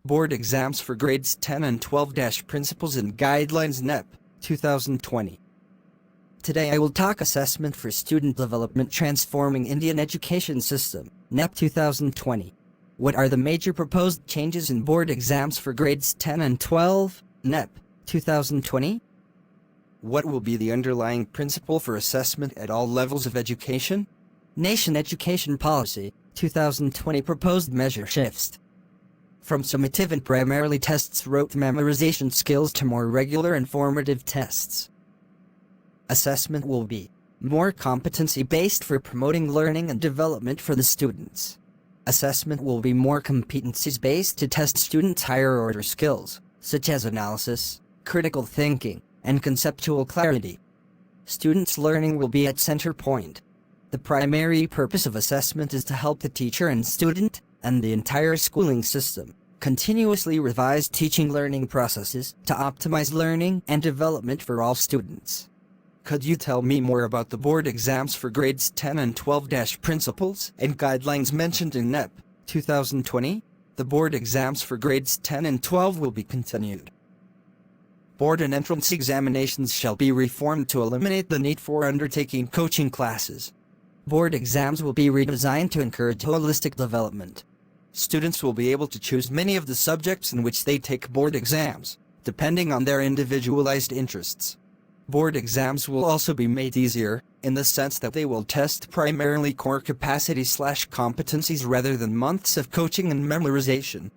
Board Exams for Grades 10 and 12 Principles and Guidelines NEP, 2020. Today I will talk Assessment for Student Development Transforming Indian Education System, NEP 2020. What are the major proposed changes in board exams for grades 10 and 12, NEP 2020? What will be the underlying principle for assessment at all levels of education? Nation Education Policy, 2020 proposed measure shifts from summative and primarily tests rote memorization skills to more regular and formative tests. Assessment will be more competency-based for promoting learning and development for the students. Assessment will be more competencies-based to test students' higher-order skills, such as analysis, critical thinking, and conceptual clarity. Students' learning will be at center point. The primary purpose of assessment is to help the teacher and student, and the entire schooling system, continuously revise teaching-learning processes to optimize learning and development for all students. Could you tell me more about the board exams for grades 10 and 12 principles and guidelines mentioned in NEP 2020? The board exams for grades 10 and 12 will be continued. Board and entrance examinations shall be reformed to eliminate the need for undertaking coaching classes. Board exams will be redesigned to encourage holistic development. Students will be able to choose many of the subjects in which they take board exams, depending on their individualized interests. Board exams will also be made easier, in the sense that they will test primarily core capacities/competencies rather than months of coaching and memorization.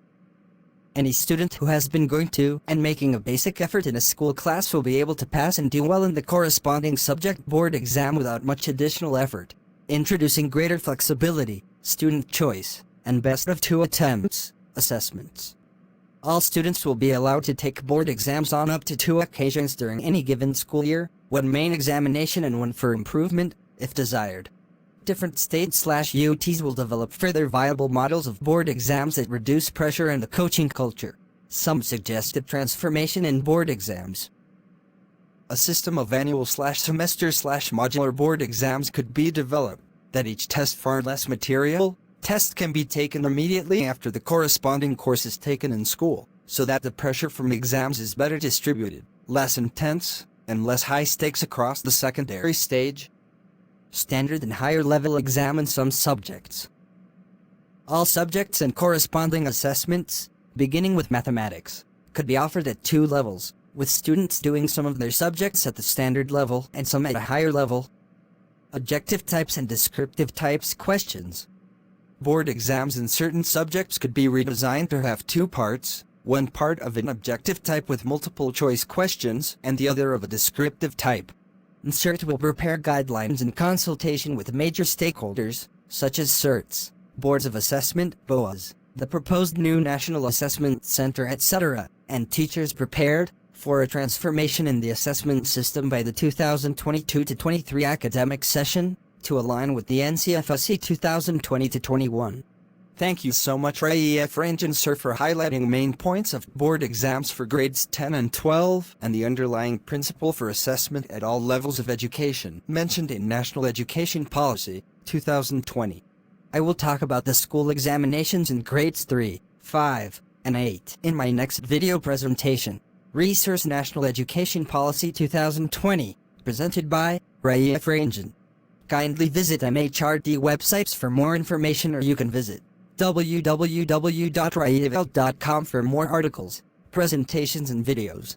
Any student who has been going to and making a basic effort in a school class will be able to pass and do well in the corresponding subject board exam without much additional effort, introducing greater flexibility, student choice, and best of two attempts assessments. All students will be allowed to take board exams on up to 2 occasions during any given school year, one main examination and one for improvement, if desired. Different states/UTs will develop further viable models of board exams that reduce pressure and the coaching culture. Some suggested transformation in board exams. A system of annual/semester/modular board exams could be developed, that each test far less material. Tests can be taken immediately after the corresponding course is taken in school, so that the pressure from exams is better distributed, less intense, and less high stakes across the secondary stage. Standard and higher level exam in some subjects. All subjects and corresponding assessments, beginning with mathematics, could be offered at 2 levels, with students doing some of their subjects at the standard level and some at a higher level. Objective types and descriptive types questions. Board exams in certain subjects could be redesigned to have 2 parts, one part of an objective type with multiple choice questions and the other of a descriptive type. CERT will prepare guidelines in consultation with major stakeholders, such as CERTs, boards of assessment, BOAs, the proposed new National Assessment Center, etc., and teachers prepared for a transformation in the assessment system by the 2022-23 academic session, to align with the NCFSE 2020-21. Thank you so much RAEF Ranjan sir for highlighting main points of board exams for grades 10 and 12 and the underlying principle for assessment at all levels of education mentioned in National Education Policy 2020. I will talk about the school examinations in grades 3, 5, and 8 in my next video presentation. Resource National Education Policy 2020, presented by RAEF Ranjan. Kindly visit MHRD websites for more information, or you can visit www.raeval.com for more articles, presentations and videos.